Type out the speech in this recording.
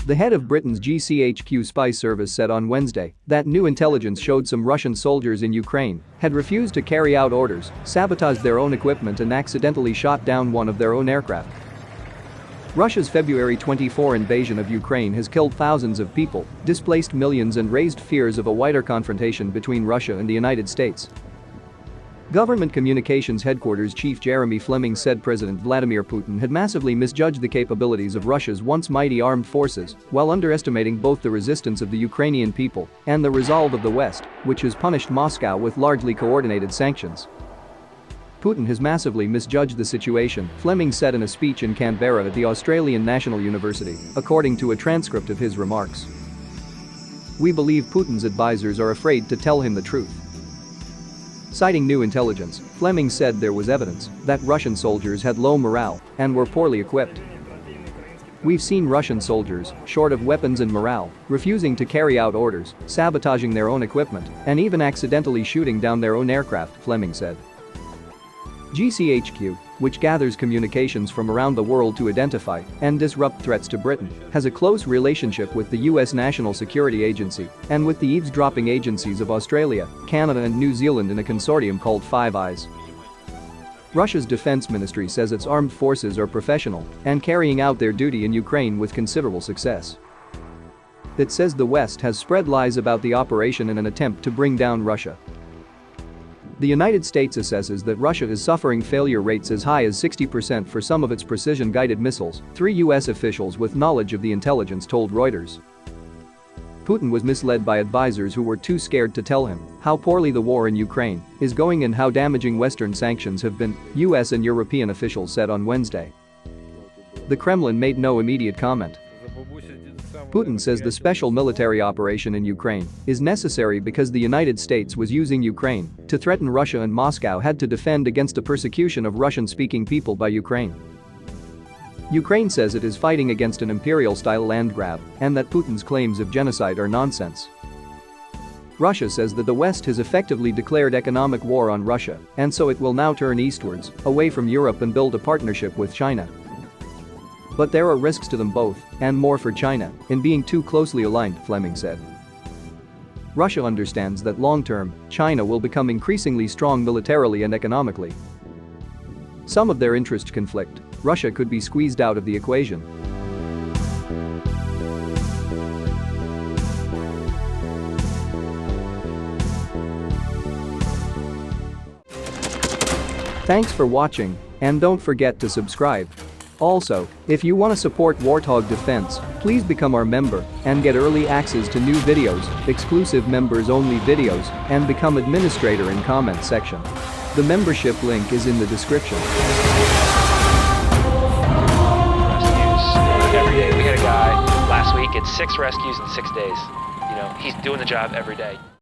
The head of Britain's GCHQ spy service said on Wednesday that new intelligence showed some Russian soldiers in Ukraine had refused to carry out orders, sabotaged their own equipment and accidentally shot down one of their own aircraft. Russia's February 24 invasion of Ukraine has killed thousands of people, displaced millions and raised fears of a wider confrontation between Russia and the United States. Government Communications Headquarters Chief Jeremy Fleming said President Vladimir Putin had massively misjudged the capabilities of Russia's once mighty armed forces while underestimating both the resistance of the Ukrainian people and the resolve of the West, which has punished Moscow with largely coordinated sanctions. Putin has massively misjudged the situation, Fleming said in a speech in Canberra at the Australian National University, according to a transcript of his remarks. "We believe Putin's advisors are afraid to tell him the truth." Citing new intelligence, Fleming said there was evidence that Russian soldiers had low morale and were poorly equipped. "We've seen Russian soldiers, short of weapons and morale, refusing to carry out orders, sabotaging their own equipment, and even accidentally shooting down their own aircraft," Fleming said. GCHQ, which gathers communications from around the world to identify and disrupt threats to Britain, has a close relationship with the US National Security Agency and with the eavesdropping agencies of Australia, Canada and New Zealand in a consortium called Five Eyes. Russia's defense ministry says its armed forces are professional and carrying out their duty in Ukraine with considerable success. It says the West has spread lies about the operation in an attempt to bring down Russia. The United States assesses that Russia is suffering failure rates as high as 60% for some of its precision-guided missiles, 3 US officials with knowledge of the intelligence told Reuters. Putin was misled by advisors who were too scared to tell him how poorly the war in Ukraine is going and how damaging Western sanctions have been, US and European officials said on Wednesday. The Kremlin made no immediate comment. Putin says the special military operation in Ukraine is necessary because the United States was using Ukraine to threaten Russia and Moscow had to defend against the persecution of Russian-speaking people by Ukraine. Ukraine says it is fighting against an imperial-style land grab and that Putin's claims of genocide are nonsense. Russia says that the West has effectively declared economic war on Russia and so it will now turn eastwards, away from Europe and build a partnership with China. But there are risks to them both, and more for China, in being too closely aligned, Fleming said. Russia understands that long-term, China will become increasingly strong militarily and economically. Some of their interests conflict. Russia could be squeezed out of the equation. Thanks for watching, and don't forget to subscribe. Also, if you want to support Warthog Defense, please become our member and get early access to new videos, exclusive members-only videos, and become administrator in comment section. The membership link is in the description. Rescues every day. We had a guy last week, it's 6 rescues in 6 days. He's doing the job every day.